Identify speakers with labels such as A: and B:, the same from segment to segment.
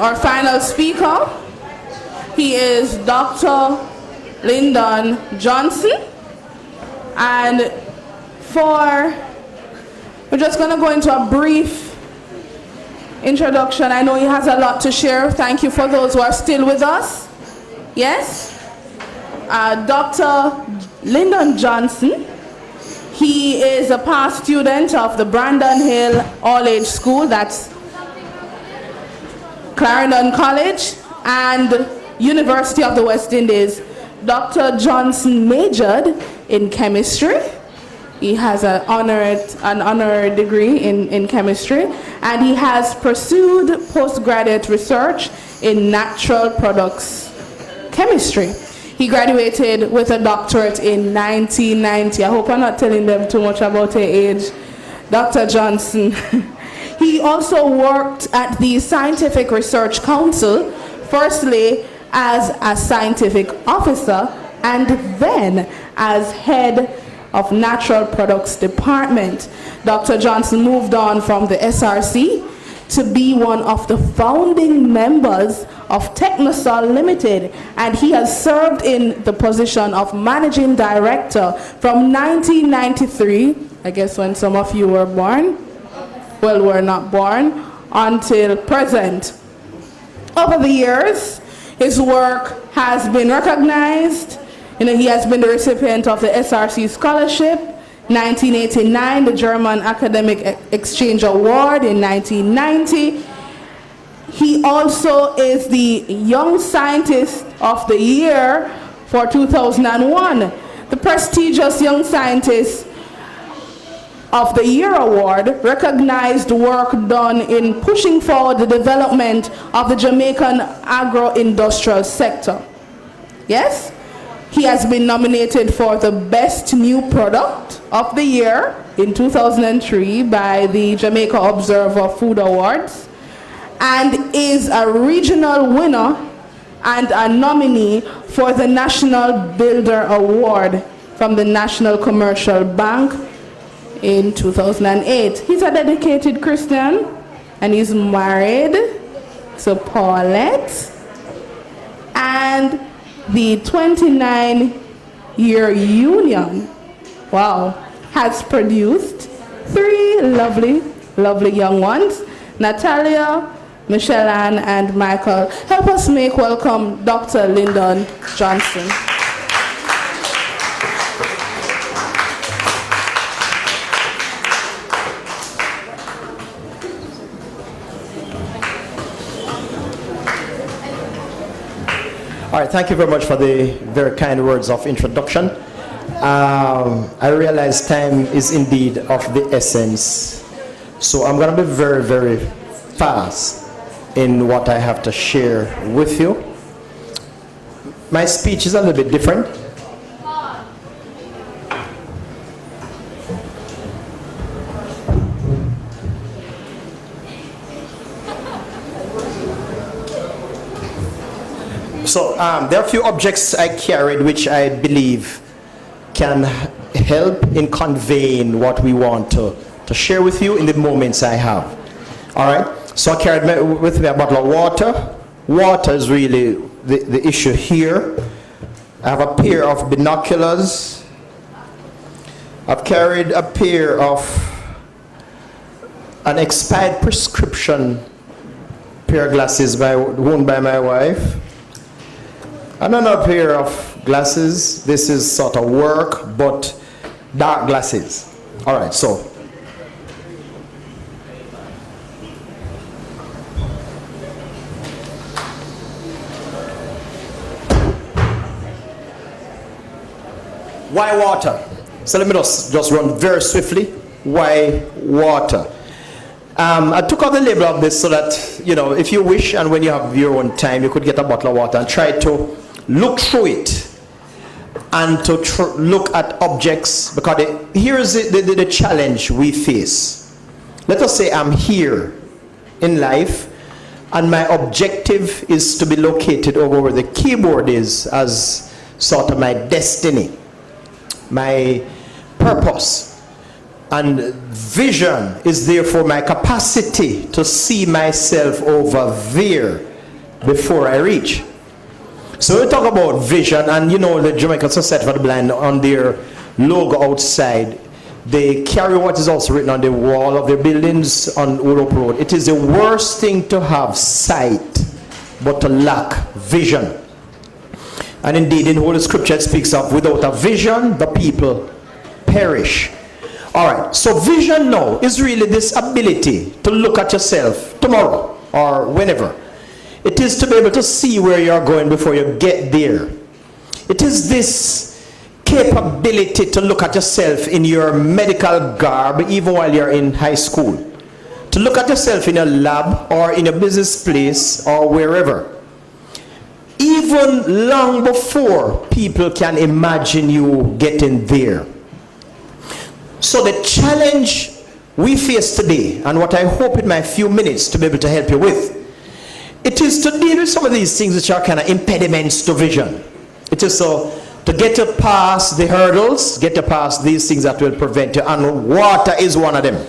A: our final speaker. He is Dr. Lyndon Johnson. And we're just going to go into a brief introduction. I know he has a lot to share. Thank you for those who are still with us. Yes? Dr. Lyndon Johnson. He is a past student of the Brandon Hill All-Age School, that's Clarendon College, and University of the West Indies. Dr. Johnson majored in chemistry. He has an honorary degree in chemistry, and he has pursued postgraduate research in natural products chemistry. He graduated with a doctorate in 1990. I hope I'm not telling them too much about her age. Dr. Johnson. He also worked at the Scientific Research Council, firstly as a scientific officer and then as head of Natural Products Department. Dr. Johnson moved on from the SRC to be one of the founding members of Technosol Limited, and he has served in the position of Managing Director from 1993, I guess when some of you were born, well, were not born, until present. Over the years, his work has been recognized. He has been the recipient of the SRC Scholarship, 1989, the German Academic Exchange Award in 1990. He also is the Young Scientist of the Year for 2001. The prestigious Young Scientist of the Year Award recognized work done in pushing forward the development of the Jamaican agro-industrial sector. Yes? He has been nominated for the Best New Product of the Year in 2003 by the Jamaica Observer Food Awards, and is a regional winner and a nominee for the National Builder Award from the National Commercial Bank in 2008. He's a dedicated Christian, and he's married to Paulette, and the 29-year union, wow, has produced 3 lovely young ones, Natalia, Michelle Ann, and Michael. Help us make welcome Dr. Lyndon Johnson.
B: All right, thank you very much for the very kind words of introduction. I realize time is indeed of the essence, so I'm going to be very, very fast in what I have to share with you. My speech is a little bit different. So there are a few objects I carried which I believe can help in conveying what we want to share with you in the moments I have. All right, so I carried with me a bottle of water. Water is really the issue here. I have a pair of binoculars. I've carried a pair of an expired prescription pair of glasses worn by my wife. Another pair of glasses. This is sort of work, but dark glasses. All right, so why water? So let me just run very swiftly. Why water? I took out the label of this so that, if you wish and when you have your own time, you could get a bottle of water and try to look through it and to look at objects, because here is the challenge we face. Let us say I'm here in life and my objective is to be located over where the keyboard is as sort of my destiny, my purpose. And vision is therefore my capacity to see myself over there before I reach. So we talk about vision, and you know the Jamaica Society for the Blind, on their logo outside, they carry what is also written on the wall of their buildings on Europe Road. It is the worst thing to have sight, but to lack vision. And indeed, in Holy Scripture, it speaks of without a vision, the people perish. All right, so vision now is really this ability to look at yourself tomorrow or whenever. It is to be able to see where you're going before you get there. It is this capability to look at yourself in your medical garb even while you're in high school. To look at yourself in a lab or in a business place or wherever. Even long before people can imagine you getting there. So the challenge we face today, and what I hope in my few minutes to be able to help you with, it is to deal with some of these things which are kind of impediments to vision. It is to get you past the hurdles, get you past these things that will prevent you, and water is one of them.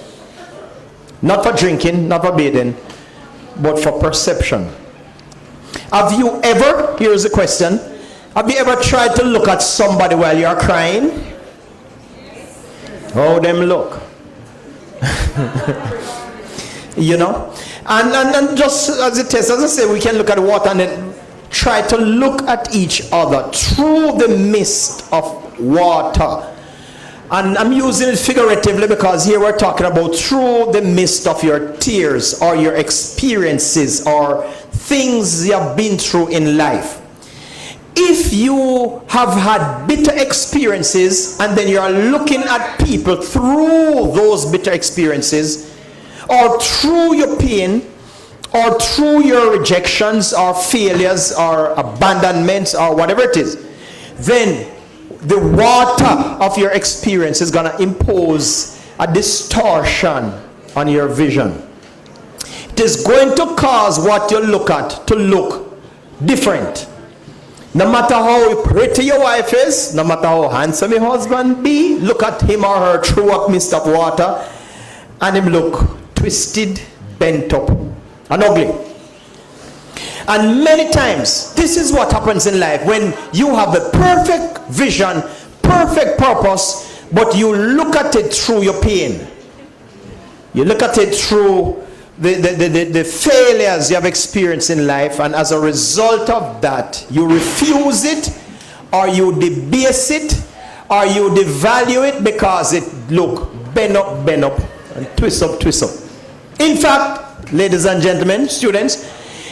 B: Not for drinking, not for bathing, but for perception. Have you ever, here's the question, have you ever tried to look at somebody while you're crying? Oh, them look. You know? And just as it is, as I say, we can look at water and then try to look at each other through the mist of water. And I'm using it figuratively because here we're talking about through the mist of your tears or your experiences or things you have been through in life. If you have had bitter experiences and then you're looking at people through those bitter experiences, or through your pain, or through your rejections or failures or abandonments or whatever it is, then the water of your experience is going to impose a distortion on your vision. It is going to cause what you look at to look different. No matter how pretty your wife is, no matter how handsome your husband be, look at him or her through a mist of water and him look twisted, bent up, and ugly. And many times, this is what happens in life when you have the perfect vision, perfect purpose, but you look at it through your pain. You look at it through the failures you have experienced in life, and as a result of that, you refuse it, or you debase it, or you devalue it because it look bend up, and twist up, twist up. In fact, ladies and gentlemen, students,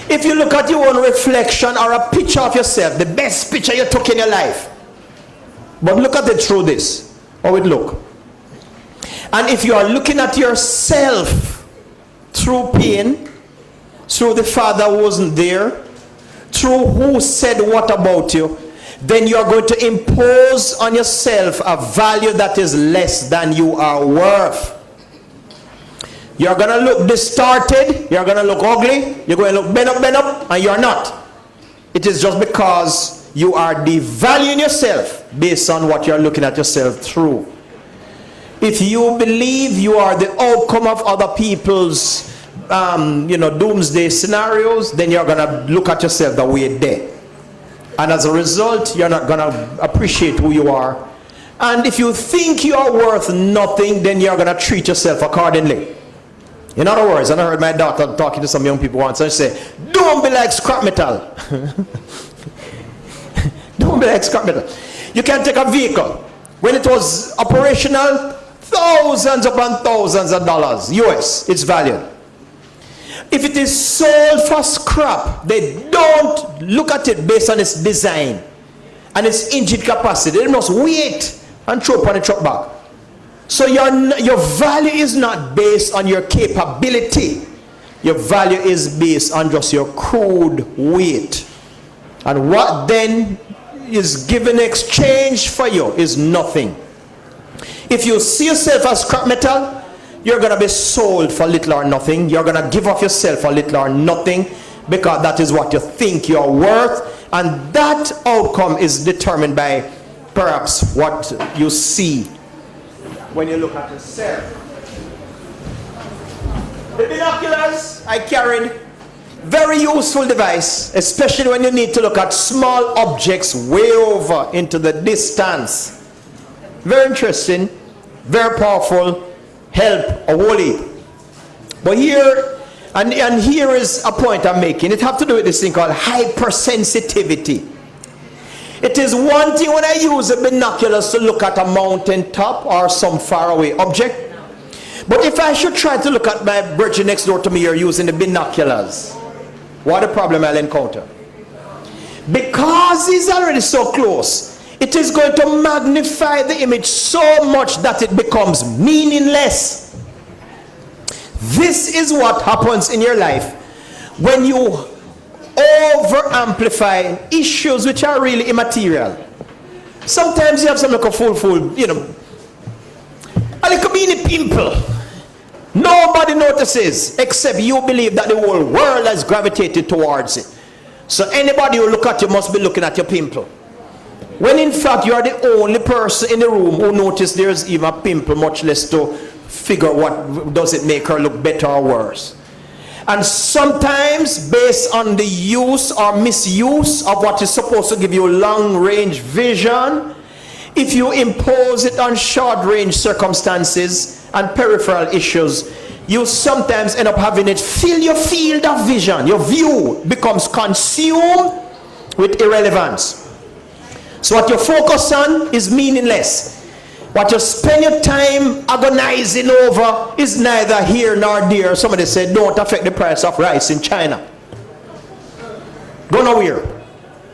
B: if you look at your own reflection or a picture of yourself, the best picture you took in your life, but look at it through this, how it look. And if you are looking at yourself through pain, through the father who wasn't there, through who said what about you, then you are going to impose on yourself a value that is less than you are worth. You're going to look distorted, you're going to look ugly, you're going to look bent up, and you're not. It is just because you are devaluing yourself based on what you're looking at yourself through. If you believe you are the outcome of other people's doomsday scenarios, then you're going to look at yourself the way they. And as a result, you're not going to appreciate who you are. And if you think you are worth nothing, then you're going to treat yourself accordingly. In other words, and I heard my daughter talking to some young people once, and she said, don't be like scrap metal. Don't be like scrap metal. You can take a vehicle. When it was operational, thousands upon thousands of dollars, US, it's valued. If it is sold for scrap, they don't look at it based on its design and its engine capacity. They must wait and throw upon the truck back. So your value is not based on your capability. Your value is based on just your crude weight. And what then is given in exchange for you is nothing. If you see yourself as scrap metal, you're going to be sold for little or nothing. You're going to give off yourself for little or nothing because that is what you think you're worth. And that outcome is determined by perhaps what you see when you look at yourself. The binoculars I carried Very useful device, especially when you need to look at small objects way over into the distance. Very interesting, very powerful, help a whole heap. But here, and here is a point I'm making. It has to do with this thing called hypersensitivity. It is one thing when I use the binoculars to look at a mountain top or some faraway object. But if I should try to look at my bridge next door to me here using the binoculars, what a problem I'll encounter. Because he's already so close, it is going to magnify the image so much that it becomes meaningless. This is what happens in your life when you over amplify issues which are really immaterial. Sometimes you have some like a full, you know, a little mini pimple. Nobody notices except you believe that the whole world has gravitated towards it. So anybody who look at you must be looking at your pimple. When in fact you are the only person in the room who noticed there's even a pimple, much less to figure what does it make her look better or worse. And sometimes based on the use or misuse of what is supposed to give you long range vision, if you impose it on short range circumstances and peripheral issues, you sometimes end up having it fill your field of vision. Your view becomes consumed with irrelevance. So what you focus on is meaningless. What you spend your time agonizing over is neither here nor there. Somebody said, don't affect the price of rice in China. Go nowhere.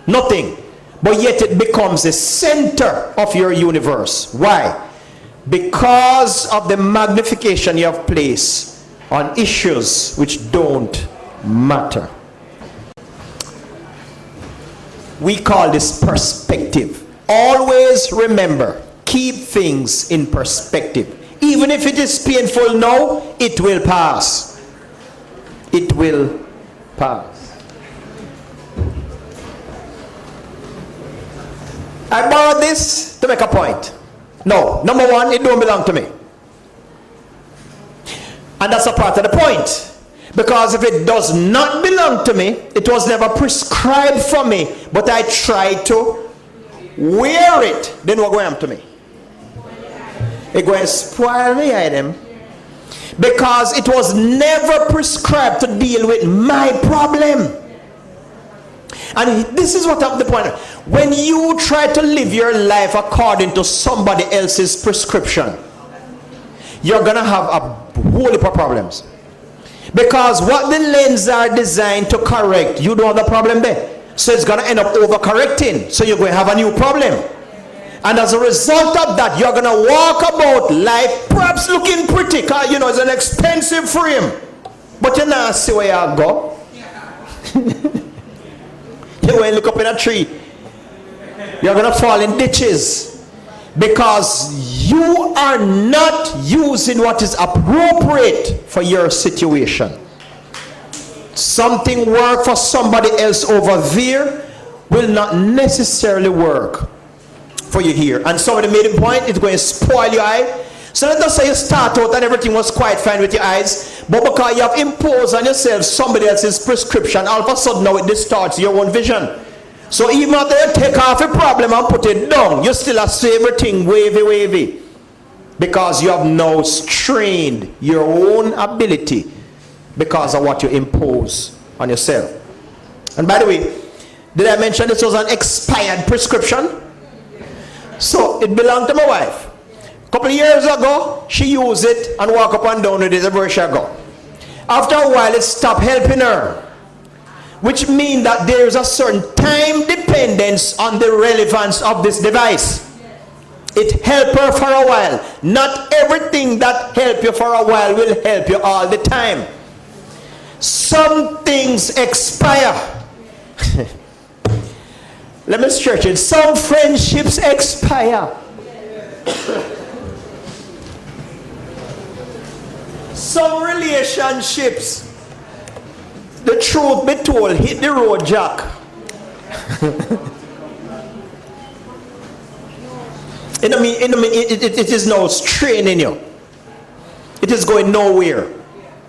B: Nothing. But yet it becomes the center of your universe. Why? Because of the magnification you have placed on issues which don't matter. We call this perspective. Always remember, keep things in perspective. Even if it is painful now, it will pass. It will pass. I borrowed this to make a point. No, number one, it don't belong to me. And that's a part of the point. Because if it does not belong to me, it was never prescribed for me, but I tried to wear it, then what going to happen to me? It going to spoil me, item. Because it was never prescribed to deal with my problem. And this is what the point. When you try to live your life according to somebody else's prescription, you're going to have a whole heap of problems. Because what the lenses are designed to correct, you don't have the problem there. So it's going to end up overcorrecting. So you're going to have a new problem. And as a result of that, you're going to walk about life perhaps looking pretty. Because, you know, it's an expensive frame. But you not see where you go. You go and look up in a tree. You're going to fall in ditches. Because you are not using what is appropriate for your situation. Something work for somebody else over there will not necessarily work for you here. And somebody made a point, it's going to spoil your eye. So let us say you start out and everything was quite fine with your eyes, but because you have imposed on yourself somebody else's prescription, all of a sudden now it distorts your own vision. So even after you take off a problem and put it down, you still have to see everything wavy. Because you have now strained your own ability because of what you impose on yourself. And by the way, did I mention this was an expired prescription? So it belonged to my wife. A couple of years ago, she used it and walked up and down with it everywhere she go. After a while, it stopped helping her. Which means that there is a certain time dependence on the relevance of this device. It helped her for a while. Not everything that helps you for a while will help you all the time. Some things expire. Let me stretch it. Some friendships expire. Some relationships, the truth be told, hit the road, Jack. It is now straining you. It is going nowhere.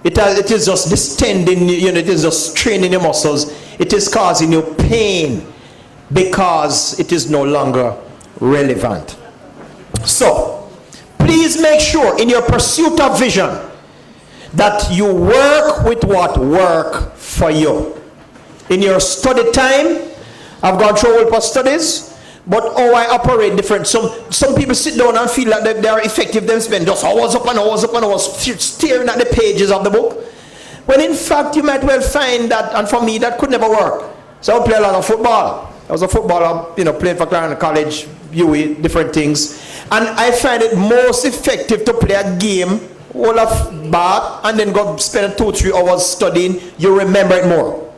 B: It is just distending, you know, it is just straining your muscles. It is causing you pain because it is no longer relevant. So, please make sure in your pursuit of vision that you work with what work for you. In your study time, I've gone through a whole studies, but I operate different. Some people sit down and feel like they are effective. They spend just hours up and hours up and hours staring at the pages of the book. When in fact, you might well find that, and for me, that could never work. So I play a lot of football. I was a footballer, you know, playing for Clarendon College, UE, different things. And I find it most effective to play a game, all of bath, and then go spend 2-3 hours studying. You remember it more.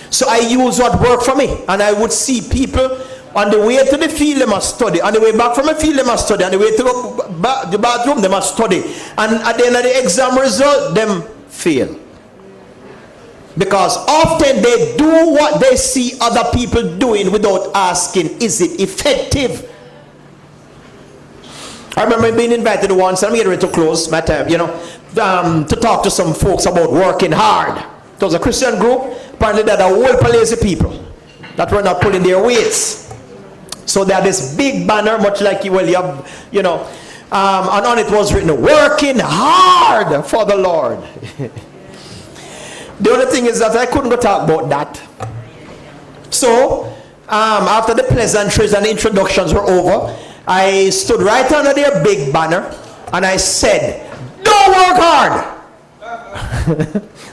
B: So I use what worked for me. And I would see people on the way to the field, they must study. On the way back from the field, they must study. On the way to the bathroom, they must study. And at the end of the exam result, them fail. Because often they do what they see other people doing without asking, is it effective? I remember being invited once, and I'm getting ready to close my time, you know, to talk to some folks about working hard. It was a Christian group. Apparently they had a whole place of people that were not pulling their weights. So they had this big banner, much like you have, you know, and on it was written, working hard for the Lord. The only thing is that I couldn't go talk about that. So, after the pleasantries and the introductions were over, I stood right under their big banner and I said, don't work hard.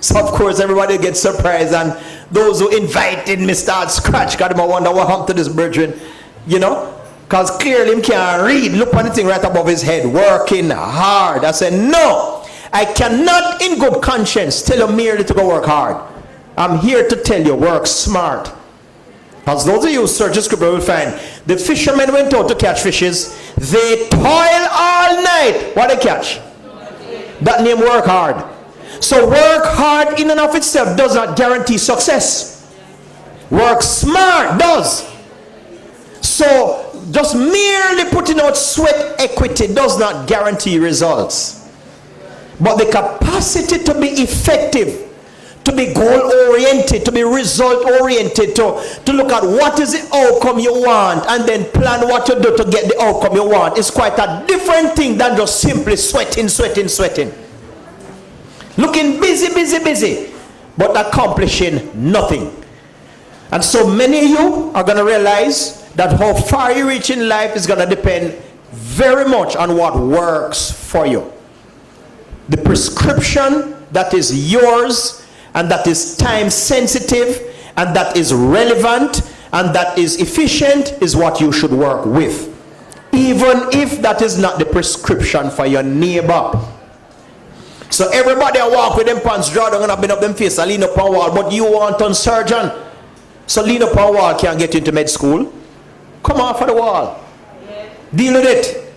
B: So of course everybody gets surprised, and those who invited me start scratch, got him a wonder what happened to this brethren, you know, because clearly he can't read. Look on the thing right above his head, working hard. I said, no, I cannot in good conscience tell you merely to go work hard. I'm here to tell you, work smart. As those of you who search the scripture will find, the fishermen went out to catch fishes. They toil all night. What they catch? That name, work hard. So work hard in and of itself does not guarantee success. Work smart does. So just merely putting out sweat equity does not guarantee results. But the capacity to be effective, to be goal-oriented, to be result-oriented, to look at what is the outcome you want and then plan what to do to get the outcome you want is quite a different thing than just simply sweating. Looking busy, but accomplishing nothing. And so many of you are going to realize that how far you reach in life is going to depend very much on what works for you. The prescription that is yours and that is time sensitive and that is relevant and that is efficient is what you should work with, even if that is not the prescription for your neighbor. So everybody I walk with them pants drawn down and have been up them face and lean up on wall, but you want on surgeon. So lean up on wall can't get you into med school. Come off of the wall. Deal with it.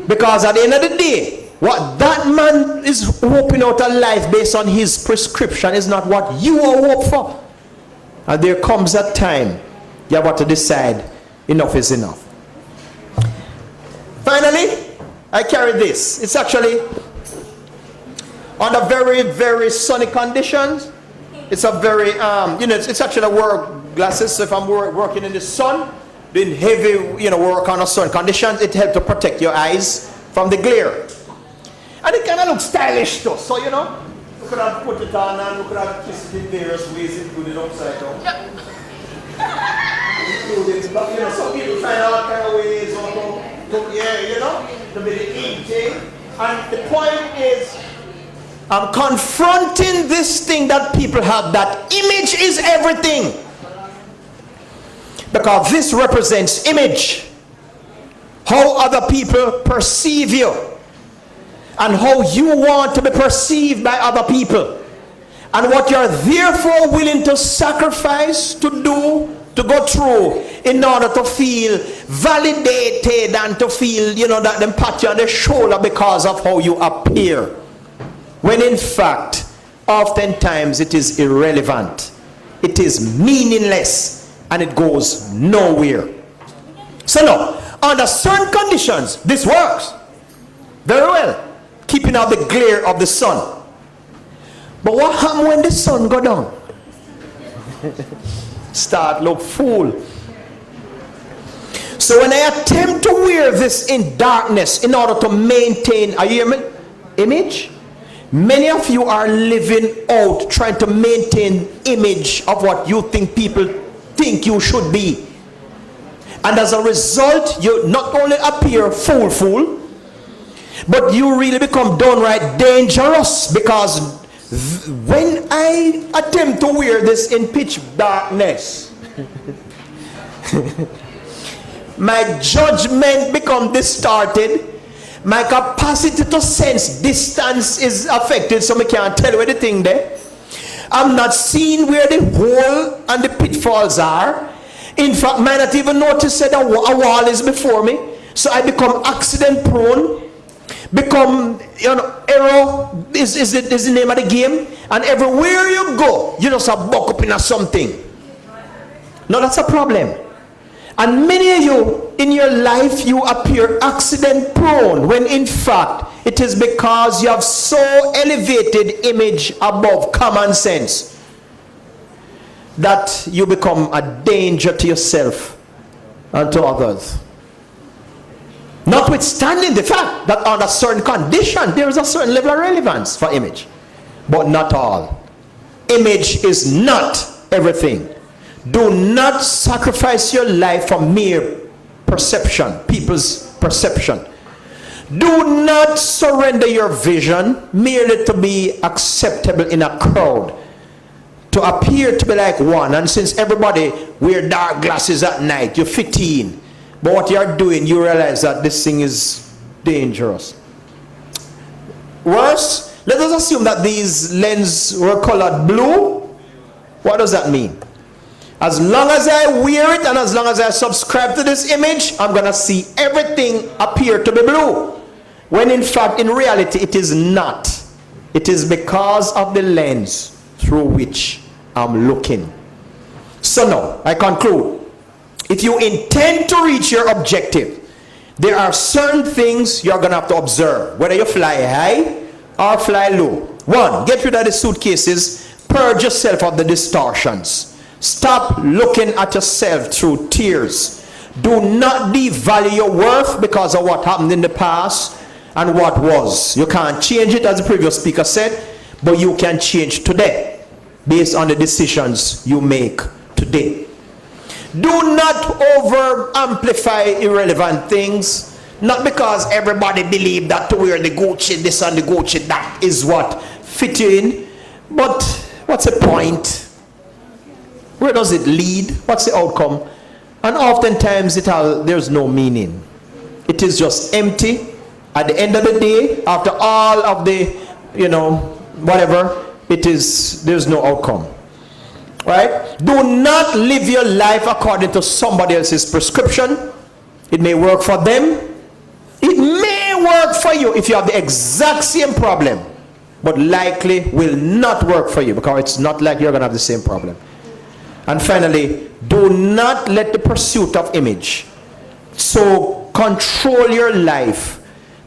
B: Because at the end of the day, what that man is hoping out of life based on his prescription is not what you are hoping for. And there comes a time you have to decide enough is enough. Finally, I carry this. It's actually under very, very sunny conditions. It's a very, it's actually work glasses. So if I'm working in the sun, doing heavy, work on a sun conditions, it helps to protect your eyes from the glare. And it kind of looks stylish too. So, you could have put it on and you could have kissed it in various ways, including upside down. Some people find all kind of ways to be the eating. And the point is, I'm confronting this thing that people have, that image is everything. Because this represents image. How other people perceive you. And how you want to be perceived by other people. And what you're therefore willing to sacrifice, to do, to go through in order to feel validated and to feel, that them pat you on the shoulder because of how you appear. When in fact, oftentimes it is irrelevant. It is meaningless and it goes nowhere. So now, under certain conditions, this works very well. Keeping out the glare of the sun. But what happens when the sun go down? Start look full. So when I attempt to wear this in darkness in order to maintain, are you hear me? Image? Many of you are living out trying to maintain image of what you think people think you should be. And as a result, you not only appear fool, but you really become downright dangerous, because when I attempt to wear this in pitch darkness, my judgment become distorted. My capacity to sense distance is affected, so I can't tell where the thing there. I'm not seeing where the hole and the pitfalls are. In fact, I might not even notice that a wall is before me. So I become accident prone. Become, error is the name of the game. And everywhere you go, you just have buck up in something. No, that's a problem. And many of you, in your life, you appear accident prone, when in fact, it is because you have so elevated image above common sense that you become a danger to yourself and to others. Notwithstanding the fact that under certain conditions, there is a certain level of relevance for image. But not all. Image is not everything. Do not sacrifice your life for mere perception, people's perception. Do not surrender your vision merely to be acceptable in a crowd, to appear to be like one. And since everybody wear dark glasses at night, you fit in. But what you're doing, you realize that this thing is dangerous. Worse, let us assume that these lenses were colored blue. What does that mean? As long as I wear it and as long as I subscribe to this image, I'm going to see everything appear to be blue. When in fact, in reality, it is not. It is because of the lens through which I'm looking. So now, I conclude. If you intend to reach your objective, there are certain things you're going to have to observe. Whether you fly high or fly low. One, get rid of the suitcases. Purge yourself of the distortions. Stop looking at yourself through tears. Do not devalue your worth because of what happened in the past and what was. You can't change it, as the previous speaker said, but you can change today based on the decisions you make today. Do not over amplify irrelevant things, not because everybody believe that to wear the Gucci this and the Gucci that is what fit you in, but what's the point? Where does it lead? What's the outcome? And oftentimes there's no meaning. It is just empty. At the end of the day, after all of the, whatever, there's no outcome. Right? Do not live your life according to somebody else's prescription. It may work for them. It may work for you if you have the exact same problem, but likely will not work for you because it's not like you're going to have the same problem. And finally, do not let the pursuit of image so control your life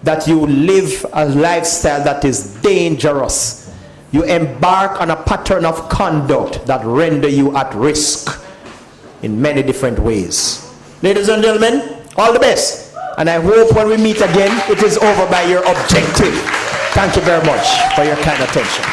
B: that you live a lifestyle that is dangerous. You embark on a pattern of conduct that render you at risk in many different ways. Ladies and gentlemen, all the best. And I hope when we meet again, it is over by your objective. Thank you very much for your kind attention.